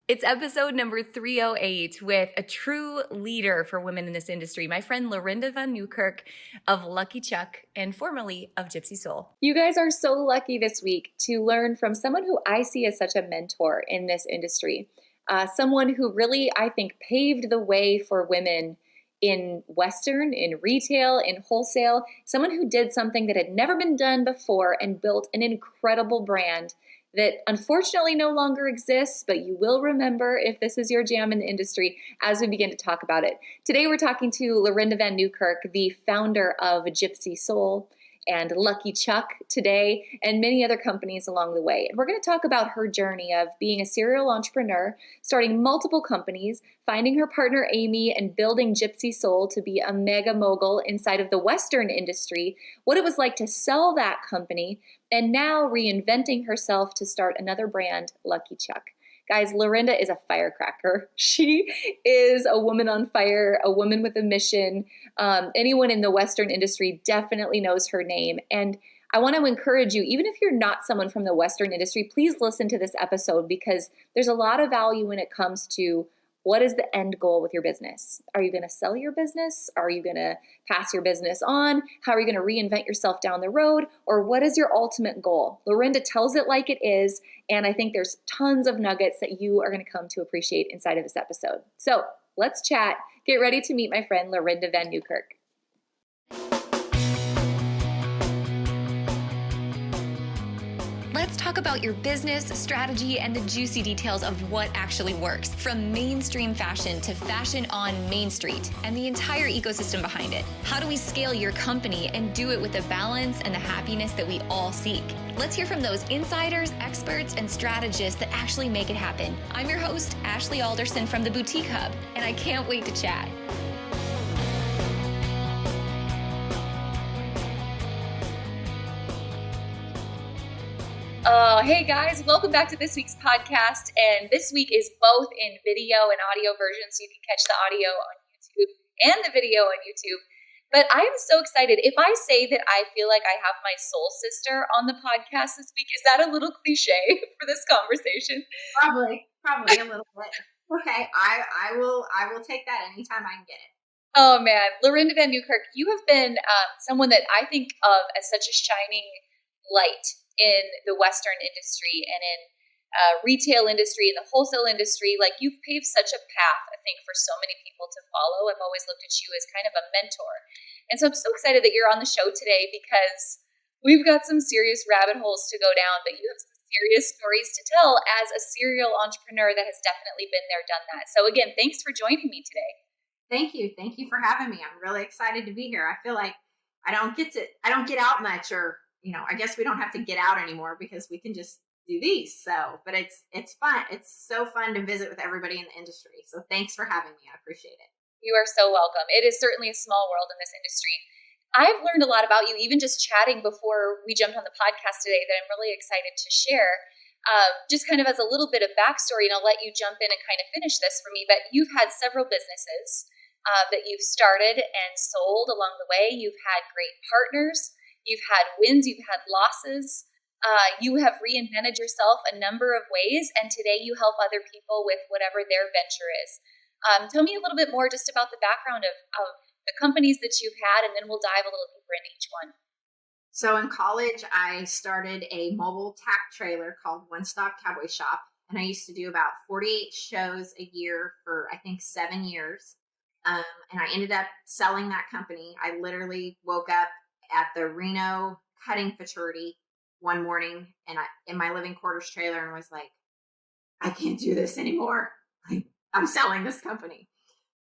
It's episode number 308 with a true leader for women in this industry, my friend Lorinda Van Newkirk of Lucky Chuck and formerly of Gypsy Soule. You guys are so lucky this week to learn from someone who I see as such a mentor in this industry. Someone who really, I think, paved the way for women in Western, in retail, in wholesale. Someone who did something that had never been done before and built an incredible brand that unfortunately no longer exists, but you will remember if this is your jam in the industry as we begin to talk about it. Today we're talking to Lorinda Van Newkirk, the founder of Gypsy Soule and Lucky Chuck today, and many other companies along the way. And we're going to talk about her journey of being a serial entrepreneur, starting multiple companies, finding her partner Amy, and building Gypsy Soule to be a mega mogul inside of the Western industry, what it was like to sell that company, and now reinventing herself to start another brand, Lucky Chuck. Guys, Lorinda is a firecracker. She is a woman on fire, a woman with a mission. Anyone in the Western industry definitely knows her name. And I want to encourage you, even if you're not someone from the Western industry, please listen to this episode because there's a lot of value when it comes to what is the end goal with your business? Are you going to sell your business? Are you going to pass your business on? How are you going to reinvent yourself down the road? Or what is your ultimate goal? Lorinda tells it like it is, and I think there's tons of nuggets that you are going to come to appreciate inside of this episode. So let's chat. Get ready to meet my friend Lorinda Van Newkirk. Let's talk about your business, strategy, and the juicy details of what actually works, from mainstream fashion to fashion on Main Street, and the entire ecosystem behind it. How do we scale your company and do it with the balance and the happiness that we all seek? Let's hear from those insiders, experts, and strategists that actually make it happen. I'm your host, Ashley Alderson from the Boutique Hub, and I can't wait to chat. Hey guys, welcome back to this week's podcast. And this week is both in video and audio version, so you can catch the audio on YouTube and the video on YouTube. But I am so excited. If I say that I feel like I have my soul sister on the podcast this week, is that a little cliche for this conversation? Probably a little bit. Okay, I will take that anytime I can get it. Oh man, Lorinda Van Newkirk, you have been someone that I think of as such a shining light in the Western industry and in retail industry, in the wholesale industry. Like, you've paved such a path, I think, for so many people to follow. I've always looked at you as kind of a mentor. And so I'm so excited that you're on the show today because we've got some serious rabbit holes to go down, but you have some serious stories to tell as a serial entrepreneur that has definitely been there, done that. So again, thanks for joining me today. Thank you. Thank you for having me. I'm really excited to be here. I feel like I don't get out much, or I guess we don't have to get out anymore because we can just do these. So, but it's fun. It's so fun to visit with everybody in the industry. So thanks for having me. I appreciate it. You are so welcome. It is certainly a small world in this industry. I've learned a lot about you, even just chatting before we jumped on the podcast today, that I'm really excited to share. Just kind of as a little bit of backstory, and I'll let you jump in and kind of finish this for me, but you've had several businesses that you've started and sold along the way. You've had great partners. You've had wins, you've had losses, you have reinvented yourself a number of ways, and today you help other people with whatever their venture is. Tell me a little bit more just about the background of the companies that you've had, and then we'll dive a little deeper into each one. So in college, I started a mobile tack trailer called One Stop Cowboy Shop, and I used to do about 48 shows a year for, I think, 7 years, and I ended up selling that company. I literally woke up at the Reno cutting fraternity one morning and in my living quarters trailer and was like, I can't do this anymore. I'm selling this company.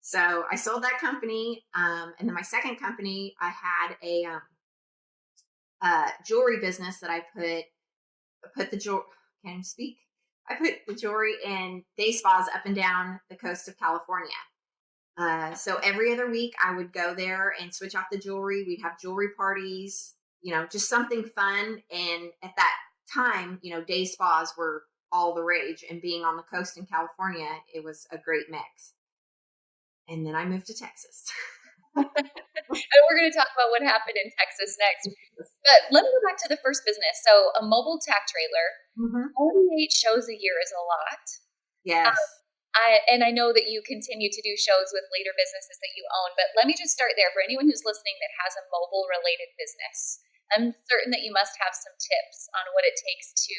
So I sold that company. And then my second company, I had a jewelry business that I put the jewelry, can't speak. I put the jewelry in day spas up and down the coast of California. So every other week I would go there and switch out the jewelry. We'd have jewelry parties, just something fun. And at that time, day spas were all the rage, and being on the coast in California, it was a great mix. And then I moved to Texas. And we're going to talk about what happened in Texas next. But let me go back to the first business. So a mobile tack trailer, 48 shows a year is a lot. Yes. I know that you continue to do shows with later businesses that you own, but let me just start there. For anyone who's listening that has a mobile related business, I'm certain that you must have some tips on what it takes to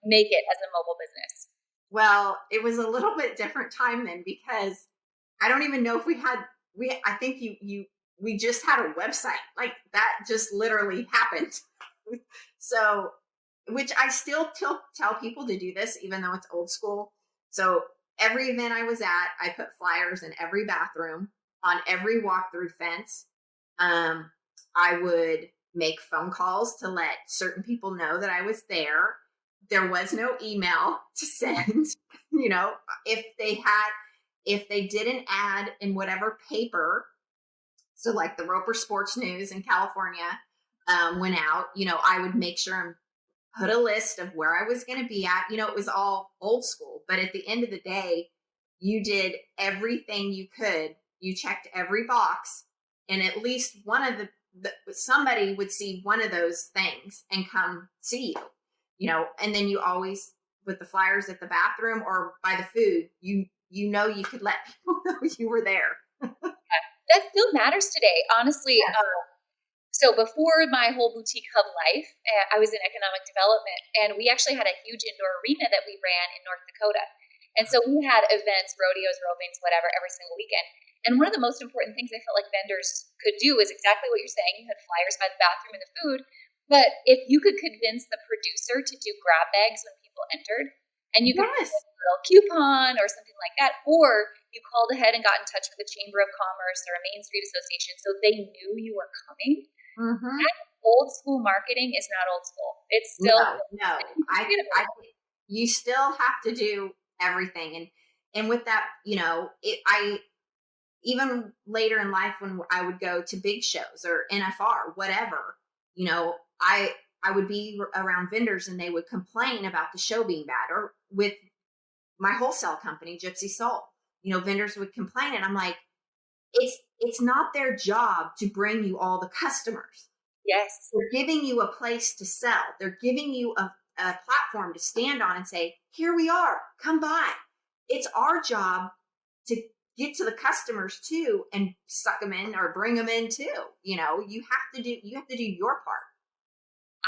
make it as a mobile business. Well, it was a little bit different time then, because I don't even know if I think we just had a website. Like, that just literally happened. So, which I still tell people to do this, even though it's old school. So every event I was at, I put flyers in every bathroom, on every walk-through fence. I would make phone calls to let certain people know that I was there. There was no email to send. You know, if they did an ad in whatever paper, so like the Roper Sports News in California went out, you know, I would make sure and put a list of where I was going to be at. You know, it was all old school, but at the end of the day, you did everything you could. You checked every box, and at least one of somebody would see one of those things and come see you, you know. And then you always, with the flyers at the bathroom or by the food, you know, you could let people know you were there. That still matters today, honestly. Yeah. So before my whole boutique hub life, I was in economic development, and we actually had a huge indoor arena that we ran in North Dakota. And so we had events, rodeos, ropings, whatever, every single weekend. And one of the most important things I felt like vendors could do is exactly what you're saying. You had flyers by the bathroom and the food. But if you could convince the producer to do grab bags when people entered, and you could put Yes. a little coupon or something like that, or you called ahead and got in touch with the Chamber of Commerce or a Main Street Association so they knew you were coming. Mm-hmm. That old school marketing is not old school. It's still no. You still have to do everything, and with that, you know, I even later in life when I would go to big shows or NFR, whatever, you know, I would be around vendors and they would complain about the show being bad. Or with my wholesale company, Gypsy Soule, you know, vendors would complain, and I'm like, it's not their job to bring you all the customers. Yes. They're giving you a place to sell. They're giving you a platform to stand on and say, here we are, come by. It's our job to get to the customers too and suck them in or bring them in too. You know, you have to do your part.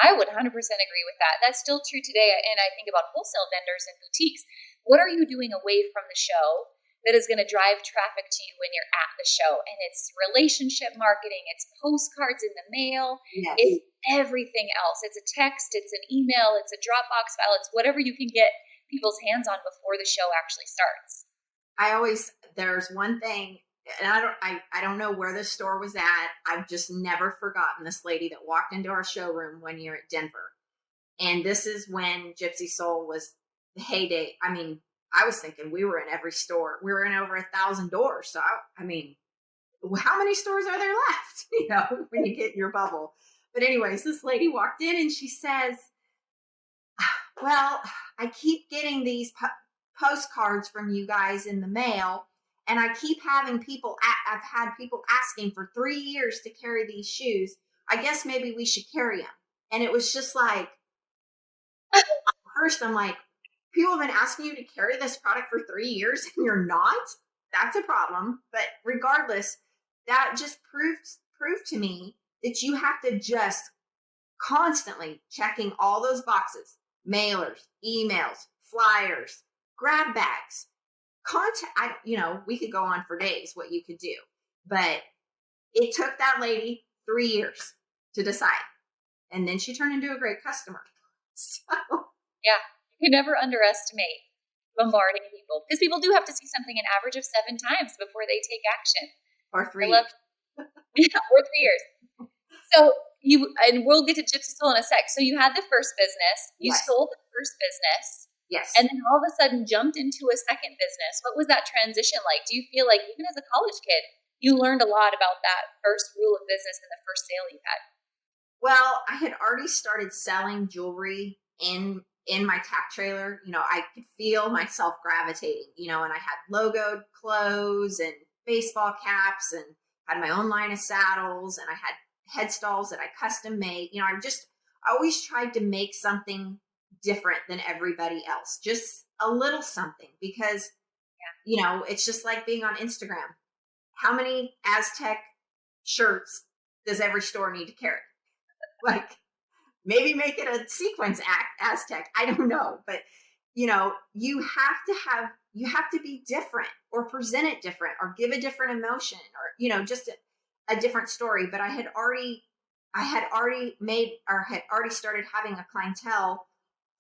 I would 100% agree with that. That's still true today. And I think about wholesale vendors and boutiques. What are you doing away from the show that is going to drive traffic to you when you're at the show? And it's relationship marketing, it's postcards in the mail, Yes. It's everything else. It's a text, it's an email, it's a Dropbox file, it's whatever you can get people's hands on before the show actually starts. There's one thing, and I don't know where this store was at. I've just never forgotten this lady that walked into our showroom one year at Denver. And this is when Gypsy Soule was the heyday. I mean, I was thinking we were in every store. We were in over 1,000 doors. So, I mean, how many stores are there left, you know, when you get in your bubble? But anyways, this lady walked in and she says, well, I keep getting these postcards from you guys in the mail, and I keep having I've had people asking for 3 years to carry these shoes. I guess maybe we should carry them. And it was just like, first I'm like, people have been asking you to carry this product for 3 years and you're not? That's a problem. But regardless, that just proved to me that you have to just constantly checking all those boxes, mailers, emails, flyers, grab bags, we could go on for days what you could do. But it took that lady 3 years to decide. And then she turned into a great customer. So yeah, you can never underestimate bombarding people, because people do have to see something an average of 7 times before they take action. Or 3 years. Yeah, or 3 years. So and we'll get to Gypsy Soule in a sec. So you had the first business, you Yes. sold the first business. Yes. And then all of a sudden jumped into a second business. What was that transition like? Do you feel like, even as a college kid, you learned a lot about that first rule of business and the first sale you had? Well, I had already started selling jewelry in my tack trailer. You know, I could feel myself gravitating, you know, and I had logoed clothes and baseball caps and had my own line of saddles, and I had headstalls that I custom made. You know, I always tried to make something different than everybody else. Just a little something, because, you know, it's just like being on Instagram. How many Aztec shirts does every store need to carry? Like, maybe make it a sequence Aztec. I don't know. But, you know, you have to be different, or present it different, or give a different emotion, or, you know, just a different story. But I had already made, or had already started having a clientele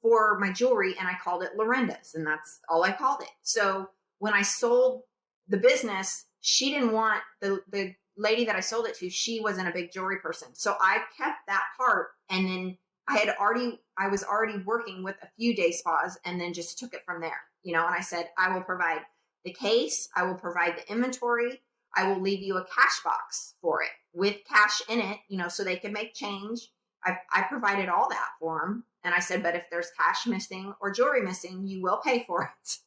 for my jewelry, and I called it Lorinda's, and that's all I called it. So when I sold the business, she didn't want the lady that I sold it to, she wasn't a big jewelry person. So I kept that part, and then I was already working with a few day spas, and then just took it from there, you know, and I said, I will provide the case, I will provide the inventory, I will leave you a cash box for it with cash in it, you know, so they can make change. I provided all that for them. And I said, but if there's cash missing or jewelry missing, you will pay for it.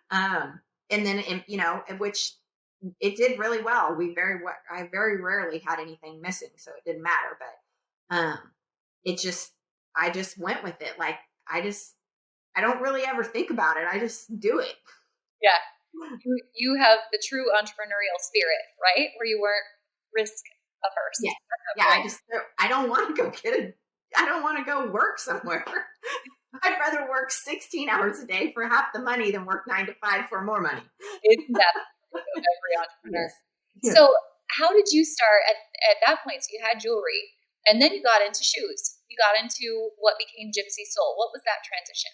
And then, you know, which it did really well. I very rarely had anything missing, so it didn't matter. But I just went with it. Like, I don't really ever think about it. I just do it. Yeah. You have the true entrepreneurial spirit, right? Where you weren't risk averse. Yeah. Yeah. I don't want to go I don't want to go work somewhere. I'd rather work 16 hours a day for half the money than work 9 to 5 for more money. Isn't that every entrepreneur? Yes. Yeah. So how did you start at that point? So you had jewelry, and then you got into shoes. You got into what became Gypsy Soule. What was that transition?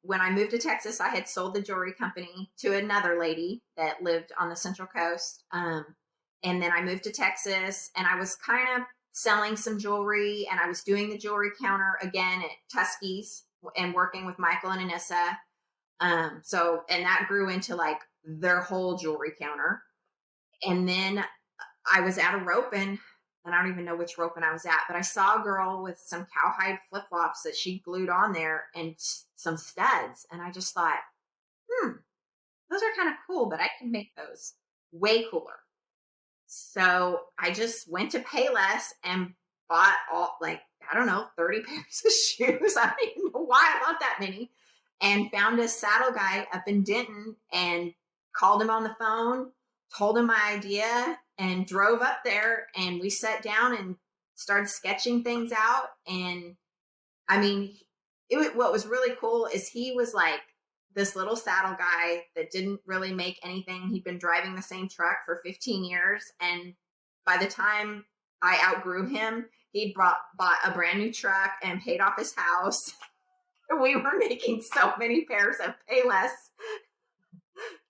When I moved to Texas, I had sold the jewelry company to another lady that lived on the Central Coast. And then I moved to Texas, and I was kind of selling some jewelry, and I was doing the jewelry counter again at Tuskie's and working with Michael and Anissa. And that grew into like their whole jewelry counter. And then I was at a roping, and I don't even know which roping I was at, but I saw a girl with some cowhide flip-flops that she glued on there and some studs. And I just thought, those are kind of cool, but I can make those way cooler. So I just went to Payless and bought 30 pairs of shoes. I don't even know why I bought that many, and found a saddle guy up in Denton and called him on the phone, told him my idea, and drove up there, and we sat down and started sketching things out. And I mean, what was really cool is he was like this little saddle guy that didn't really make anything. He'd been driving the same truck for 15 years. And by the time I outgrew him, he'd bought a brand new truck and paid off his house. We were making so many pairs of Payless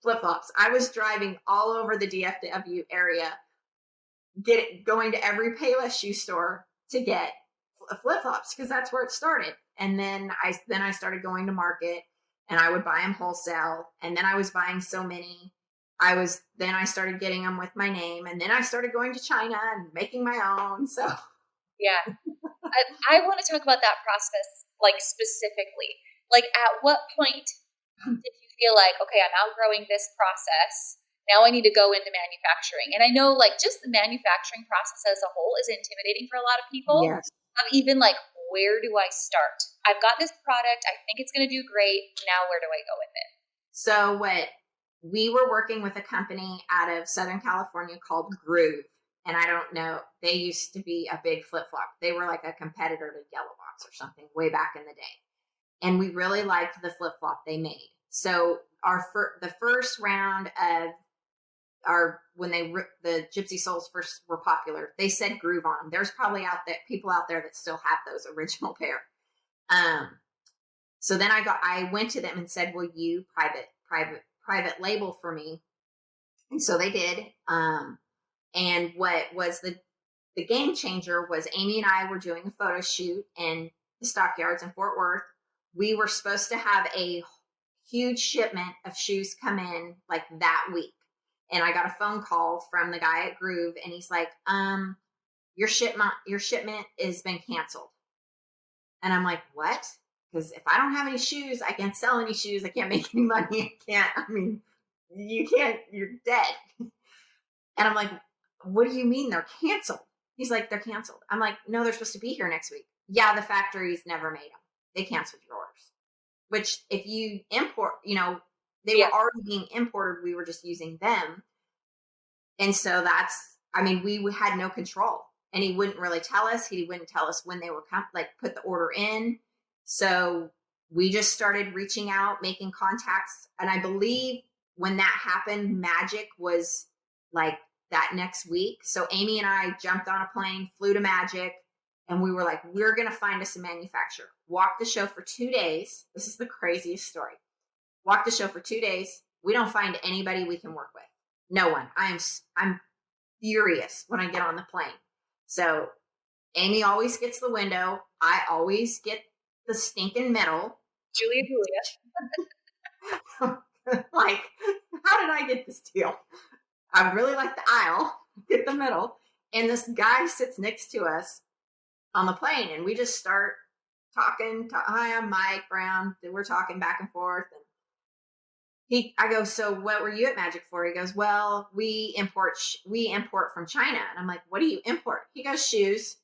flip-flops. I was driving all over the DFW area, going to every Payless shoe store to get flip-flops, because that's where it started. And then I started going to market, and I would buy them wholesale. And then I was buying so many. Then I started getting them with my name, and then I started going to China and making my own. So yeah, I want to talk about that process, like specifically. Like, at what point did you feel like, okay, I'm outgrowing this process, now I need to go into manufacturing? And I know, like, just the manufacturing process as a whole is intimidating for a lot of people. yes. Even like, where do I start? I've got this product, I think it's going to do great. Now where do I go with it? So we were working with a company out of Southern California called Groove. And I don't know, they used to be a big flip-flop. They were like a competitor to Yellow Box or something way back in the day. And we really liked the flip-flop they made. So the first round of when the Gypsy Souls first were popular, they said Groove on them. There's probably people out there that still have those original pair. So then I went to them and said, will you private label for me? And so they did. And what was the game changer was Amy and I were doing a photo shoot in the Stockyards in Fort Worth. We were supposed to have a huge shipment of shoes come in like that week. And I got a phone call from the guy at Groove, and he's like, your shipment has been canceled. And I'm like, what? Because if I don't have any shoes, I can't sell any shoes. I can't make any money. You're dead. And I'm like, what do you mean they're canceled? He's like, they're canceled. I'm like, no, they're supposed to be here next week. Yeah, the factories never made them. They canceled your orders. which if you import, they Yeah. were already being imported. We were just using them. And so we had no control, and he wouldn't really tell us. He wouldn't tell us when they were put the order in. So we just started reaching out, making contacts. And I believe when that happened, Magic was like that next week. So Amy and I jumped on a plane, flew to Magic, and we were like, we're going to find us a manufacturer. Walked the show for 2 days. This is the craziest story. Walked the show for 2 days. We don't find anybody we can work with. No one. I'm furious when I get on the plane. So Amy always gets the window. I always get the stinking middle. Julia. Like, how did I get this deal? I really like the aisle, get the middle. And this guy sits next to us on the plane, and we just start talking. Hi, I'm Mike Brown. We're talking back and forth. And I go, so what were you at Magic for? He goes, well, we import from China. And I'm like, what do you import? He goes, shoes.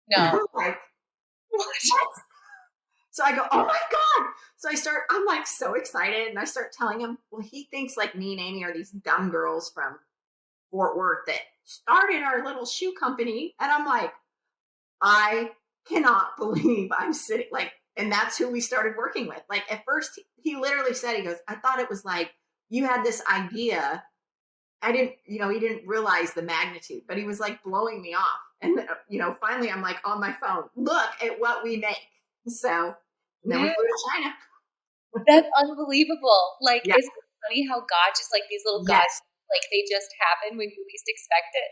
No. Like, what? So I go, oh my God. So I'm like so excited. And I start telling him, well, he thinks like me and Amy are these dumb girls from Fort Worth that started our little shoe company. And I'm like, I cannot believe I'm sitting like, and that's who we started working with. Like at first he literally said, he goes, I thought it was like, you had this idea. He didn't realize the magnitude, but he was like blowing me off. And, finally I'm like on my phone, look at what we make. So then we flew to China. That's unbelievable. Like, Yeah. isn't it funny how God just like these little Yes. gods, like they just happen when you least expect it?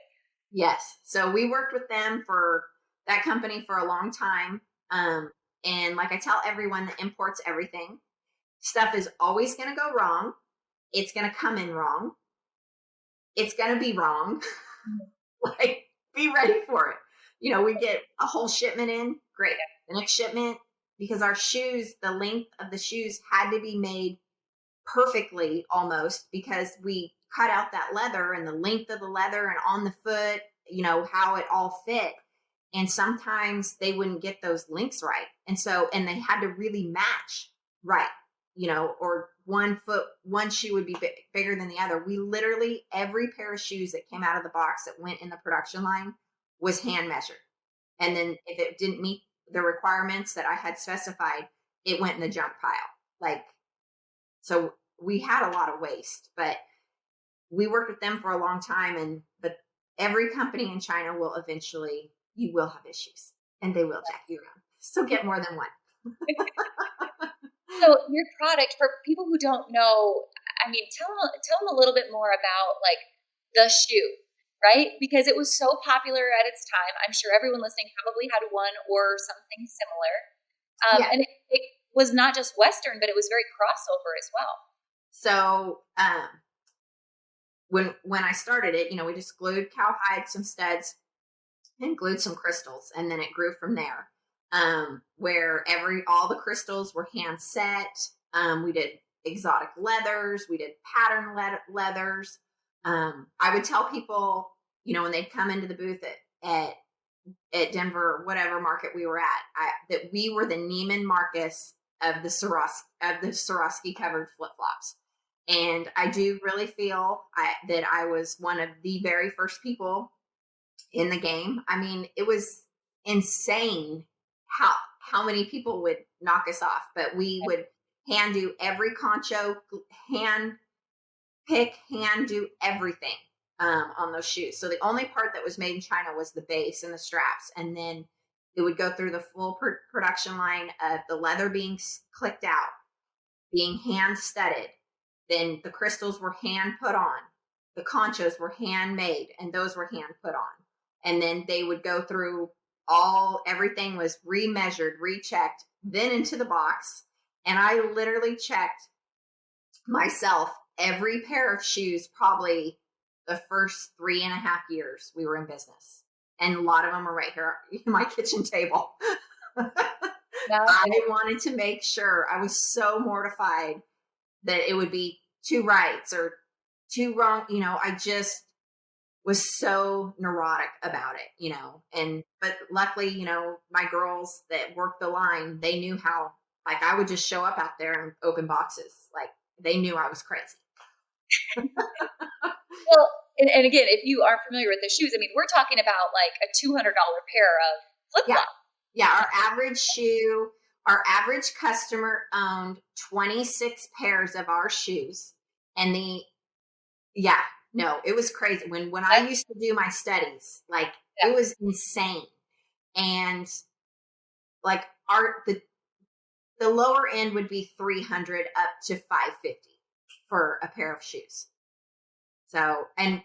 Yes. So we worked with that company for a long time. And like I tell everyone that imports everything, stuff is always going to go wrong. It's going to come in wrong. It's going to be wrong. Like, be ready for it. We get a whole shipment in, great. The next shipment, because our shoes, the length of the shoes had to be made perfectly almost, because we cut out that leather and the length of the leather and on the foot, how it all fit. And sometimes they wouldn't get those links right. And they had to really match right, or one shoe would be bigger than the other. We literally, every pair of shoes that came out of the box that went in the production line was hand measured. And then if it didn't meet the requirements that I had specified, it went in the junk pile. So we had a lot of waste, but we worked with them for a long time. But every company in China you will have issues, and they will jack you around. So get more than one. So your product, for people who don't know, I mean, tell them a little bit more about like the shoe, right? Because it was so popular at its time. I'm sure everyone listening probably had one or something similar. Yeah. And it was not just Western, but it was very crossover as well. So when I started it, we just glued cowhide, some studs, and glued some crystals, and then it grew from there. Where all the crystals were hand set. We did exotic leathers, we did pattern leathers. I would tell people, when they'd come into the booth at Denver, whatever market we were at, that we were the Neiman Marcus of the Swarovski covered flip flops. And I do really feel that I was one of the very first people in the game. I mean, it was insane how many people would knock us off, but we would hand do every concho, hand do everything on those shoes. So the only part that was made in China was the base and the straps, and then it would go through the full production line of the leather being clicked out, being hand studded. Then the crystals were hand put on, the conchos were handmade, and those were hand put on. And then they would go through everything was remeasured, rechecked, then into the box. And I literally checked myself every pair of shoes, probably the first 3.5 years we were in business. And a lot of them are right here in my kitchen table. I wanted to make sure. I was so mortified that it would be two rights or two wrong. I just was so neurotic about it, but luckily, my girls that worked the line, they knew how Like I would just show up out there and open boxes. Like they knew I was crazy. Well, and again, if you aren't familiar with the shoes, I mean, we're talking about like a $200 pair of flip-flops. Yeah. Our average customer owned 26 pairs of our shoes. And it was crazy. When I used to do my studies, like it was insane. And like the lower end would be 300 up to 550 for a pair of shoes. So, and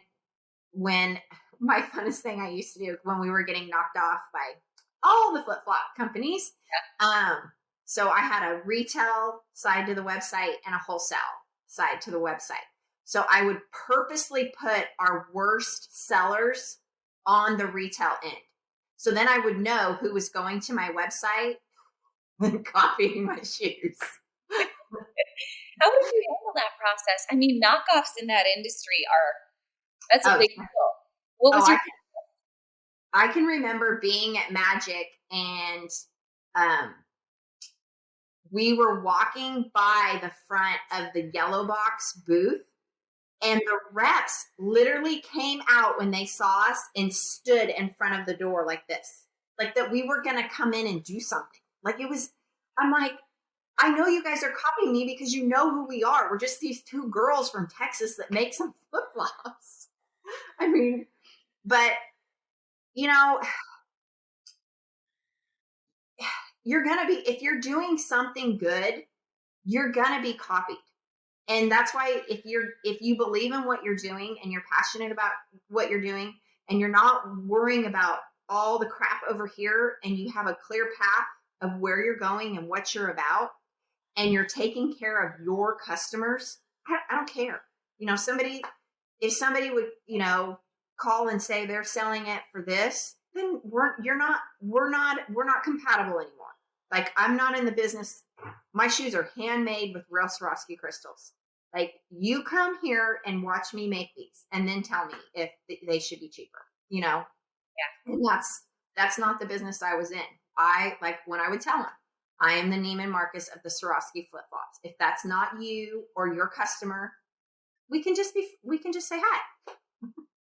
when my funnest thing I used to do when we were getting knocked off by all the flip-flop companies. So I had a retail side to the website and a wholesale side to the website. So I would purposely put our worst sellers on the retail end. So then I would know who was going to my website and copying my shoes. How did you handle that process? I mean, knockoffs in that industry that's a big deal. What was your I can remember being at Magic and we were walking by the front of the yellow box booth and the reps literally came out when they saw us and stood in front of the door like this, like that we were going to come in and do something. Like I'm like, I know you guys are copying me because you know who we are. We're just these two girls from Texas that make some flip-flops. I mean, but you're going to be, if you're doing something good, you're going to be copied. And that's why if you believe in what you're doing and you're passionate about what you're doing and you're not worrying about all the crap over here and you have a clear path of where you're going and what you're about and you're taking care of your customers, I don't care. If somebody would, call and say they're selling it for this, then we're not compatible anymore. Like I'm not in the business. My shoes are handmade with real Swarovski crystals. Like you come here and watch me make these and then tell me if they should be cheaper, Yeah. And that's not the business I was in. When I would tell them, I am the Neiman Marcus of the Swarovski flip-flops. If that's not you or your customer, we can just say hi.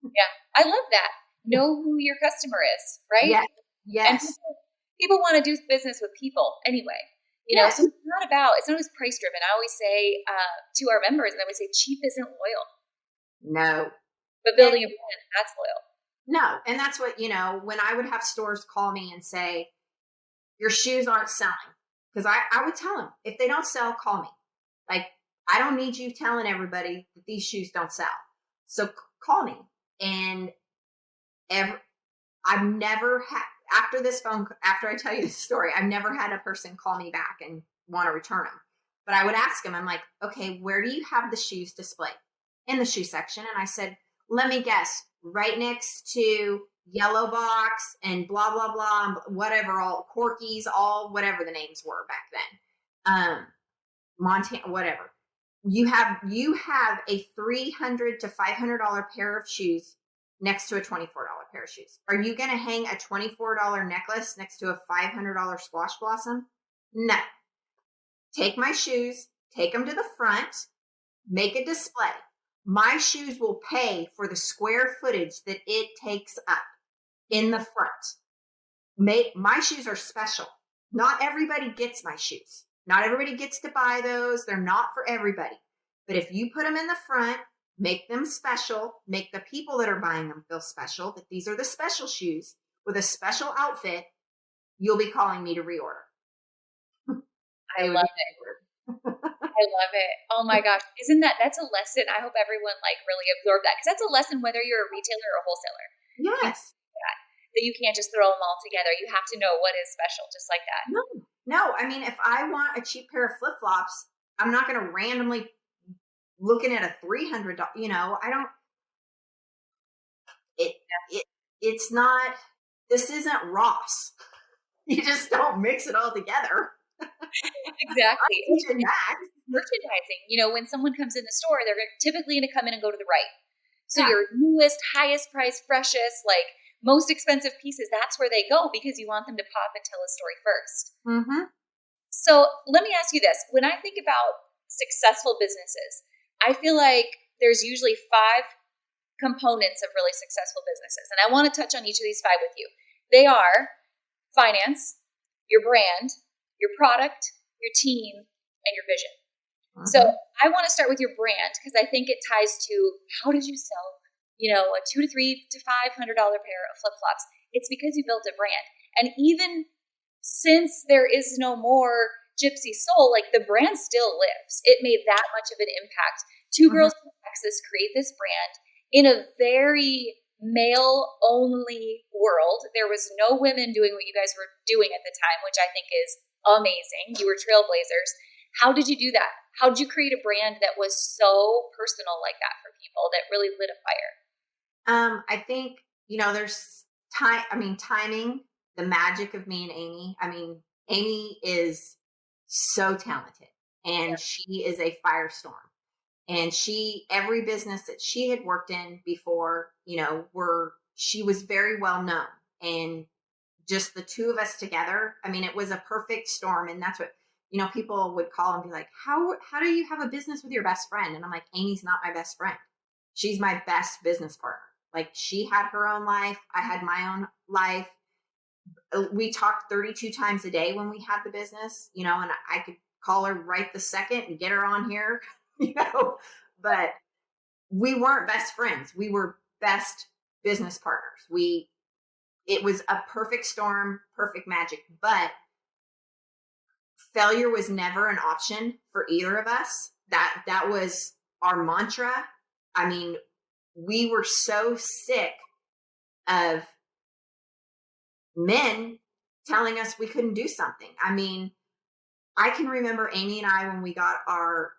Yeah. I love that. Know who your customer is, right? Yes. And people want to do business with people anyway. So it's not always price driven. I always say to our members, and I always say cheap isn't loyal. No. But building a brand, that's loyal. No. And that's what, when I would have stores call me and say, your shoes aren't selling. Because I would tell them, if they don't sell, call me. Like, I don't need you telling everybody that these shoes don't sell. So call me. And I've never had, after I tell you this story, I've never had a person call me back and want to return them. But I would ask them, I'm like, okay, where do you have the shoes displayed? In the shoe section. And I said, let me guess, right next to Yellow Box and blah, blah, blah, whatever, all Corky's, all whatever the names were back then. Montana, whatever. You have a $300 to $500 pair of shoes next to a $24 pair of shoes. Are you going to hang a $24 necklace next to a $500 squash blossom? No. Take my shoes, take them to the front, make a display. My shoes will pay for the square footage that it takes up in the front. My shoes are special. Not everybody gets my shoes. Not everybody gets to buy those. They're not for everybody. But if you put them in the front, make them special, make the people that are buying them feel special, that these are the special shoes with a special outfit, you'll be calling me to reorder. I love it. I love it. Oh my gosh. That's a lesson. I hope everyone really absorbed that. Because that's a lesson whether you're a retailer or a wholesaler. Yes. That you can't just throw them all together. You have to know what is special, just like that. No. I mean, if I want a cheap pair of flip-flops, I'm not going to randomly looking at a $300, I don't, it's not, this isn't Ross. You just don't mix it all together. Exactly. Merchandising. When someone comes in the store, they're typically going to come in and go to the right. So your newest, highest price, freshest, most expensive pieces, that's where they go because you want them to pop and tell a story first. Mm-hmm. So let me ask you this. When I think about successful businesses, I feel like there's usually 5 components of really successful businesses. And I want to touch on each of these 5 with you. They are finance, your brand, your product, your team, and your vision. So I want to start with your brand because I think it ties to how did you sell, a $200 to $300 to $500 pair of flip flops? It's because you built a brand. And even since there is no more Gypsy Soule, like the brand still lives. It made that much of an impact. 2 girls from Texas create this brand in a very male only world. There was no women doing what you guys were doing at the time, which I think is amazing. You were trailblazers. How did you do that? How did you create a brand that was so personal like that for people that really lit a fire? I think, there's timing, the magic of me and Amy. Amy is so talented and she is a firestorm. And every business that she had worked in before, she was very well known. And just the 2 of us together, it was a perfect storm. And that's what, people would call and be like, how do you have a business with your best friend? And I'm like, Amy's not my best friend. She's my best business partner. Like, she had her own life. I had my own life. We talked 32 times a day when we had the business, and I could call her right the second and get her on here, but we weren't best friends. We were best business partners. It was a perfect storm, perfect magic, but failure was never an option for either of us. That was our mantra. We were so sick of men telling us we couldn't do something. I can remember Amy and I, when we got our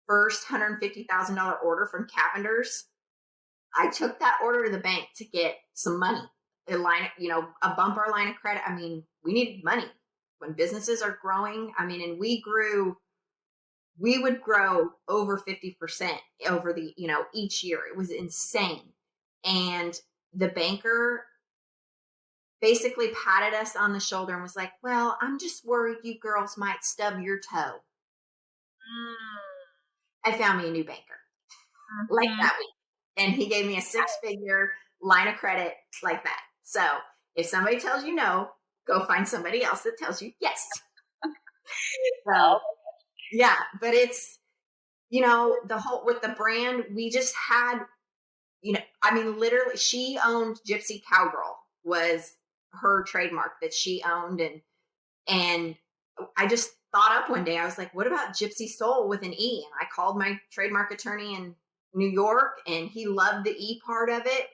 first $150,000 order from Cavender's, I took that order to the bank to get some money, a bump our line of credit. We needed money when businesses are growing. And we would grow over 50% over the, each year. It was insane. And the banker basically patted us on the shoulder and was like, well, I'm just worried you girls might stub your toe. I found me a new banker like that week. And he gave me a 6-figure line of credit like that. So if somebody tells you no, go find somebody else that tells you yes. So, yeah, but it's, the whole, with the brand, we just had, literally she owned Gypsy Cowgirl was her trademark that she owned. And I just thought up one day, I was like, what about Gypsy Soule with an E? And I called my trademark attorney in New York and he loved the E part of it,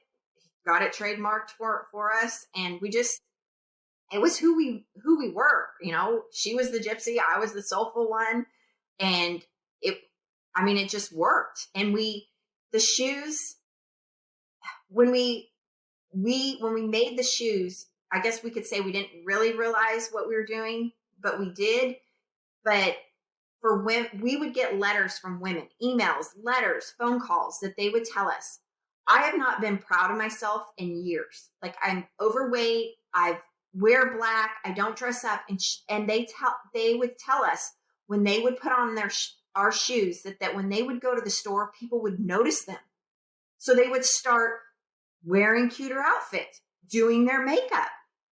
got it trademarked for us. And it was who we were, she was the gypsy, I was the soulful one. And it just worked. And the shoes, when we made the shoes, I guess we could say we didn't really realize what we were doing, but we did. But for women, we would get letters from women, emails, letters, phone calls that they would tell us, I have not been proud of myself in years. Like, I'm overweight. I wear black. I don't dress up. And they would tell us when they would put on our shoes that when they would go to the store, people would notice them. So they would start wearing cuter outfits, doing their makeup.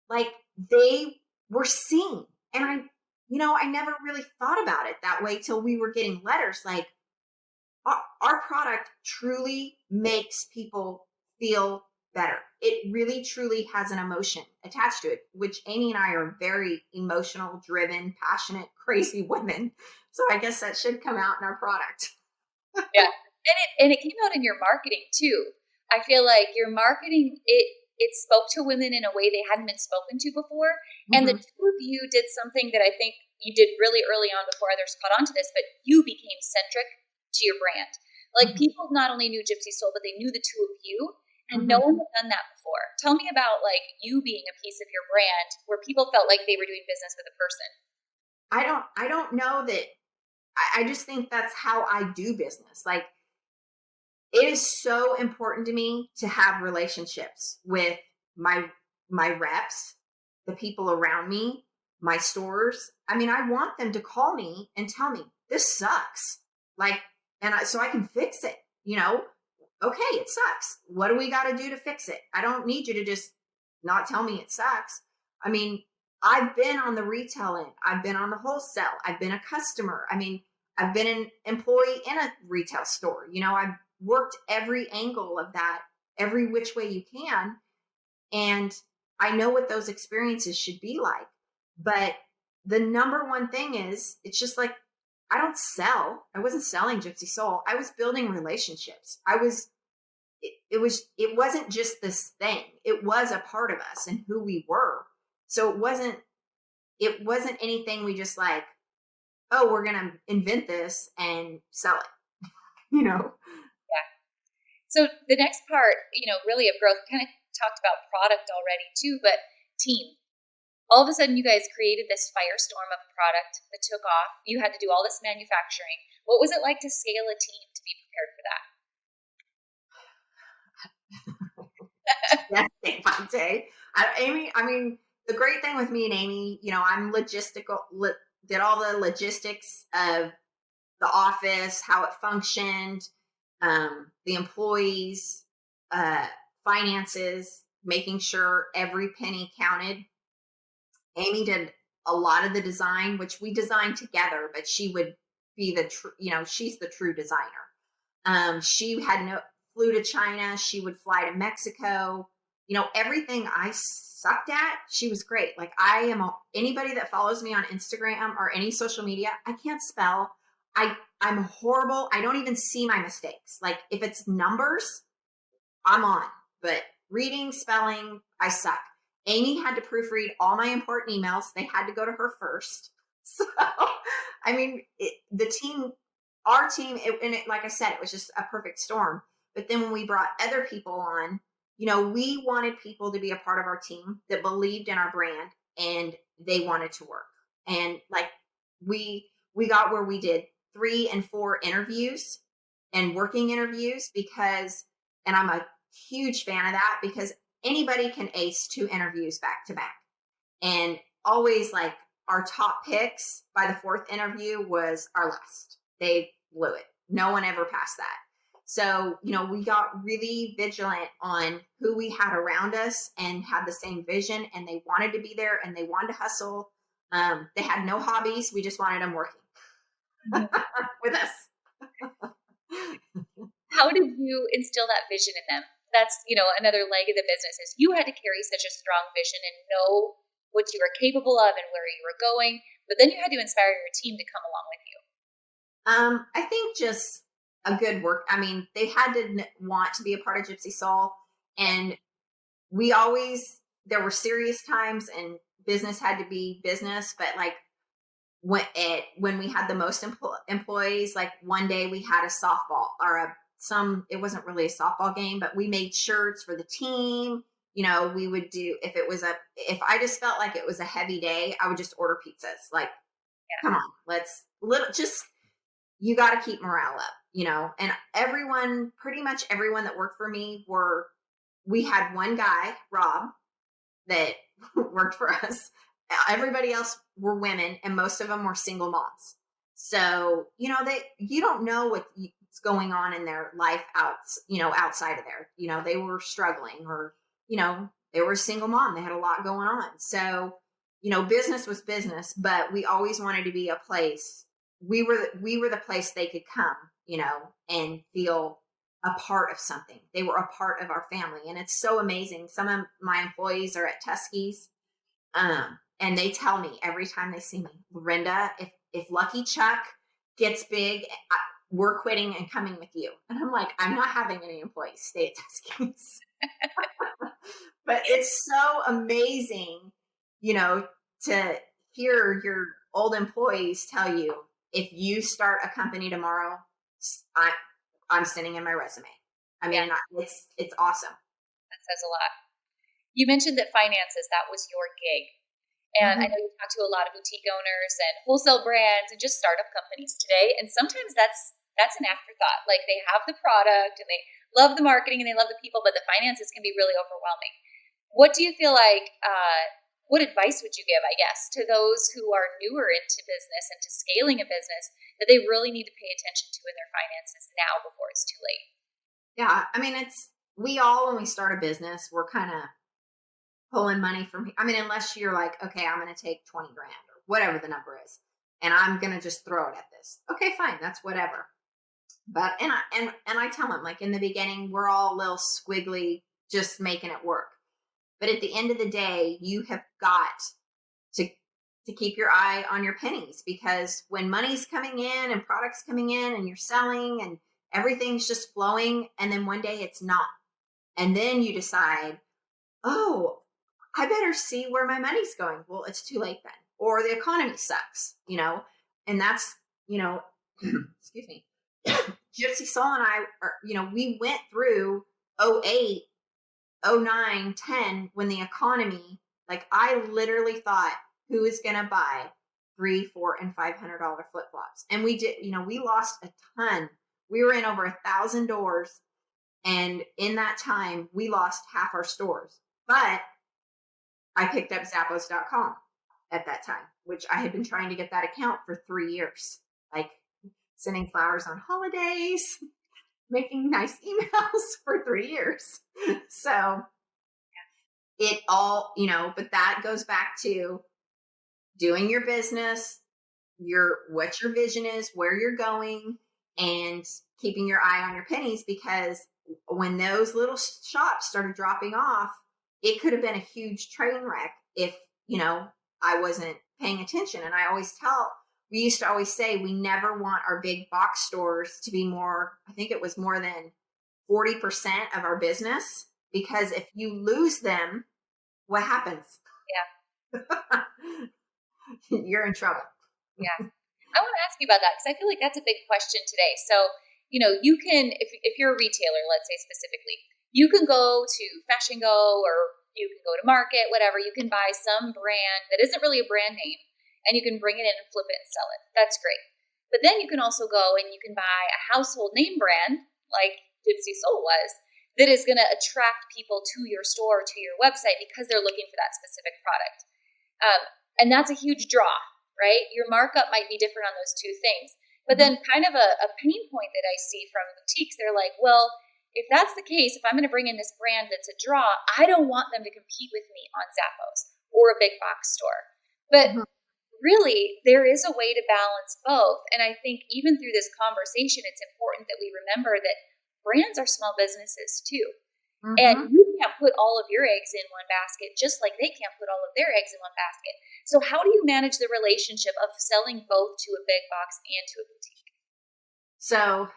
Like, they were seen. And I never really thought about it that way till we were getting letters. Like, our product truly makes people feel better. It really, truly has an emotion attached to it, which Amy and I are very emotional, driven, passionate, crazy women. So I guess that should come out in our product. Yeah. And it came out in your marketing too. I feel like your marketing, it spoke to women in a way they hadn't been spoken to before. And the 2 of you did something that I think you did really early on before others caught on to this, but you became centric to your brand. Like, people not only knew Gypsy Soule, but they knew the 2 of you, and no one had done that before. Tell me about, like, you being a piece of your brand where people felt like they were doing business with a person. I don't know that. I just think that's how I do business. Like, it is so important to me to have relationships with my reps, the people around me, my stores, I mean, I want them to call me and tell me this sucks. Like, so I can fix it, okay, it sucks. What do we got to do to fix it? I don't need you to just not tell me it sucks. I mean, I've been on the retail end. I've been on the wholesale. I've been a customer. I mean, I've been an employee in a retail store. I've worked every angle of that, every which way you can. And I know what those experiences should be like. But the number one thing is, it's just like, I don't sell. I wasn't selling Gypsy Soule. I was building relationships. It wasn't just this thing. It was a part of us and who we were. So it wasn't anything we just like, oh, we're going to invent this and sell it, Yeah. So the next part, really of growth, kind of talked about product already too, but team. All of a sudden you guys created this firestorm of a product that took off. You had to do all this manufacturing. What was it like to scale a team to be prepared for that? Yes, day by day. Amy, I mean, the great thing with me and Amy, I'm did all the logistics of the office, how it functioned, the employees, finances, making sure every penny counted. Amy did a lot of the design, which we designed together, but she would be she's the true designer. She flew to China. She would fly to Mexico. Everything I sucked at, she was great. Like anybody that follows me on Instagram or any social media, I can't spell. I'm horrible. I don't even see my mistakes. Like if it's numbers, I'm on, but reading, spelling, I suck. Amy had to proofread all my important emails. They had to go to her first. So, I mean, our team, like I said, it was just a perfect storm. But then when we brought other people on, we wanted people to be a part of our team that believed in our brand and they wanted to work. And like we got where we did 3 and 4 interviews and working interviews and I'm a huge fan of that because anybody can ace 2 interviews back to back. And always like our top picks by the 4th interview was our last. They blew it. No one ever passed that. So, we got really vigilant on who we had around us and had the same vision and they wanted to be there and they wanted to hustle. They had no hobbies. We just wanted them working with us. How did you instill that vision in them? That's, another leg of the business is you had to carry such a strong vision and know what you were capable of and where you were going, but then you had to inspire your team to come along with you. I think just a good work. I mean, they had to want to be a part of Gypsy Soule, and there were serious times and business had to be business, but like when we had the most employees, like one day we had a softball or it wasn't really a softball game, but we made shirts for the team. We would do, if I just felt like it was a heavy day, I would just order pizzas. Like, come on, you got to keep morale up, and pretty much everyone that worked for me we had one guy, Rob, that worked for us. Everybody else were women and most of them were single moms. So, you don't know what's going on in their life outside of there. They were struggling or, they were a single mom. They had a lot going on. So, business was business, but we always wanted to be a place. We were the place they could come, and feel a part of something. They were a part of our family. And it's so amazing. Some of my employees are at Tuskie's. And they tell me every time they see me, Lorinda, if Lucky Chuck gets big, we're quitting and coming with you. And I'm like, I'm not having any employees stay at Tuskie's. But it's so amazing, to hear your old employees tell you, if you start a company tomorrow, I'm sending in my resume. I mean, it's awesome. That says a lot. You mentioned that finances, that was your gig. And I know you talk to a lot of boutique owners and wholesale brands and just startup companies today. And sometimes that's an afterthought. Like they have the product and they love the marketing and they love the people, but the finances can be really overwhelming. What do you feel like, what advice would you give, I guess, to those who are newer into business and to scaling a business that they really need to pay attention to in their finances now before it's too late? Yeah. I mean, we all, when we start a business, we're kind of pulling money from, I mean, unless you're like, okay, I'm going to take 20 grand or whatever the number is, and I'm going to just throw it at this. Okay, fine. That's whatever. But, and I tell them, like, in the beginning, we're all a little squiggly, just making it work. But at the end of the day, you have got to keep your eye on your pennies, because when money's coming in and products coming in and you're selling and everything's just flowing, and then one day it's not. And then you decide, oh, I better see where my money's going. Well, it's too late then. Or the economy sucks, and that's, excuse me. Gypsy Soule and I are, we went through 08, 09, 10 when the economy, like, I literally thought, who is going to buy $300, $400, and $500 flip flops? And we did, we lost a ton. We were in over 1,000 doors. And in that time, we lost half our stores. But I picked up Zappos.com at that time, which I had been trying to get that account for 3 years, like sending flowers on holidays, making nice emails for 3 years. So it all, but that goes back to doing your business, what your vision is, where you're going, and keeping your eye on your pennies, because when those little shops started dropping off, it could have been a huge train wreck if, I wasn't paying attention. And we used to always say, we never want our big box stores to be more, I think it was more than 40% of our business, because if you lose them, what happens? Yeah. You're in trouble. Yeah. I want to ask you about that, because I feel like that's a big question today. So, you can, if you're a retailer, let's say specifically, you can go to Fashion Go, or you can go to Market, whatever. You can buy some brand that isn't really a brand name, and you can bring it in and flip it and sell it. That's great. But then you can also go and you can buy a household name brand like Gypsy Soule was, that is going to attract people to your store, to your website, because they're looking for that specific product. And that's a huge draw, right? Your markup might be different on those two things. But then kind of a pain point that I see from boutiques, they're like, well, if that's the case, if I'm going to bring in this brand that's a draw, I don't want them to compete with me on Zappos or a big box store. But really, there is a way to balance both. And I think even through this conversation, it's important that we remember that brands are small businesses too. And you can't put all of your eggs in one basket, just like they can't put all of their eggs in one basket. So how do you manage the relationship of selling both to a big box and to a boutique? So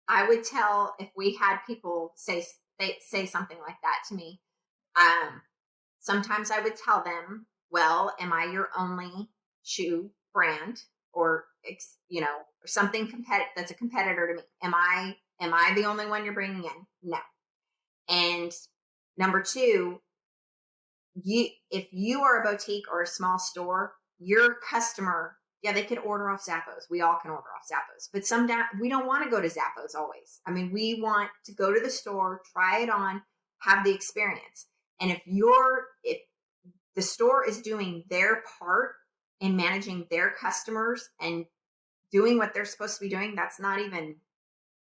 I would tell, if we had people say something like that to me, sometimes I would tell them, well, am I your only shoe brand, or, or something that's a competitor to me? Am I the only one you're bringing in? No. And number two, if you are a boutique or a small store, your customer, they could order off Zappos. We all can order off Zappos, but we don't want to go to Zappos always. I mean, we want to go to the store, try it on, have the experience. And if the store is doing their part in managing their customers and doing what they're supposed to be doing, that's not even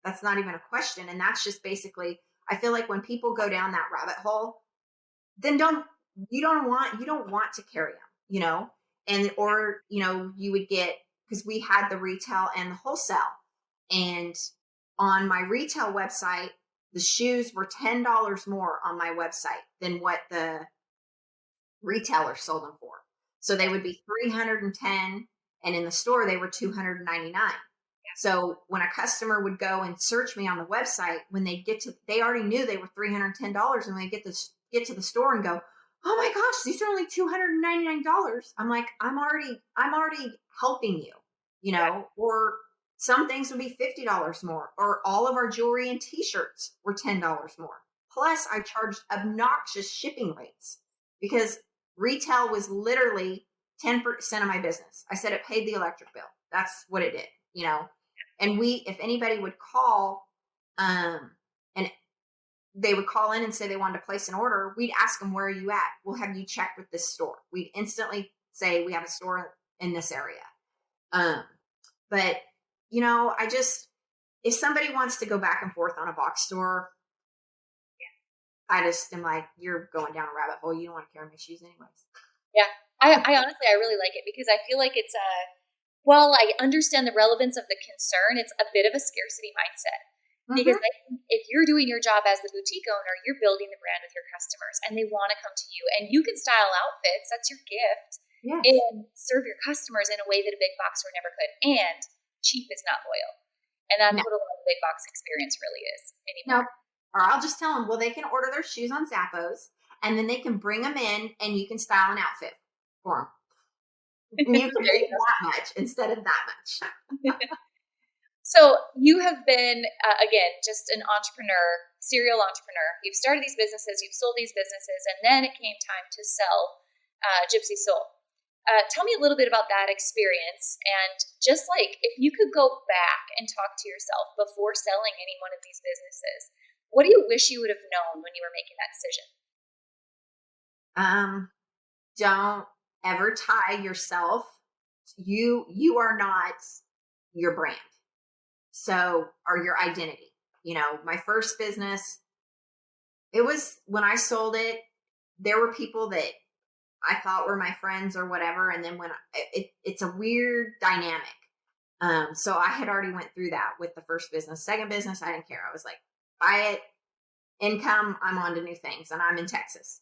a question. And that's just basically, I feel like when people go down that rabbit hole, then you don't want to carry them, and, or, you would get, because we had the retail and the wholesale, and on my retail website, the shoes were $10 more on my website than what the retailer sold them for. So they would be $310, and in the store they were $299. So when a customer would go and search me on the website, when they already knew they were $310, and when they get to the store and go, oh my gosh, these are only $299. I'm like, I'm already helping you, or some things would be $50 more, or all of our jewelry and t-shirts were $10 more. Plus I charged obnoxious shipping rates, because retail was literally 10% of my business. I said it paid the electric bill. That's what it did, and if anybody would call, and they would call in and say they wanted to place an order, we'd ask them, where are you at? Well, have you checked with this store? We'd instantly say, we have a store in this area. But I just, if somebody wants to go back and forth on a box store, I just am like, you're going down a rabbit hole. You don't want to carry my shoes anyways. Yeah. I honestly, I really like it because I feel like it's well, I understand the relevance of the concern. It's a bit of a scarcity mindset. Because I think if you're doing your job as the boutique owner, you're building the brand with your customers and they want to come to you. And you can style outfits. That's your gift. Yes. And serve your customers in a way that a big box store never could. And cheap is not loyal. And that's what a lot of the big box experience really is anymore. No. Or I'll just tell them, well, they can order their shoes on Zappos and then they can bring them in and you can style an outfit for them. And you can pay that much instead of that much. So you have been, again, just an entrepreneur, serial entrepreneur. You've started these businesses, you've sold these businesses, and then it came time to sell Gypsy Soule. Tell me a little bit about that experience. And just like, if you could go back and talk to yourself before selling any one of these businesses, what do you wish you would have known when you were making that decision? Don't ever tie yourself. You are not your brand. So, or your identity. My first business, it was, when I sold it, there were people that I thought were my friends or whatever. And then when it's a weird dynamic. So I had already went through that with the first business. Second business, I didn't care. I was like, buy it, income, I'm on to new things. And I'm in Texas.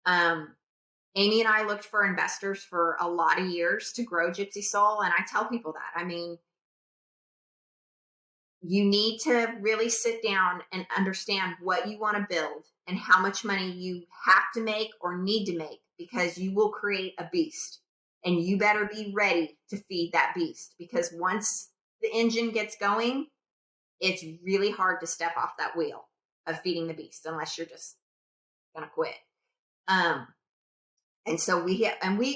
Amy and I looked for investors for a lot of years to grow Gypsy Soule. And I tell people that, I mean, you need to really sit down and understand what you want to build and how much money you have to make or need to make, because you will create a beast and you better be ready to feed that beast, because once the engine gets going, it's really hard to step off that wheel of feeding the beast unless you're just going to quit. And so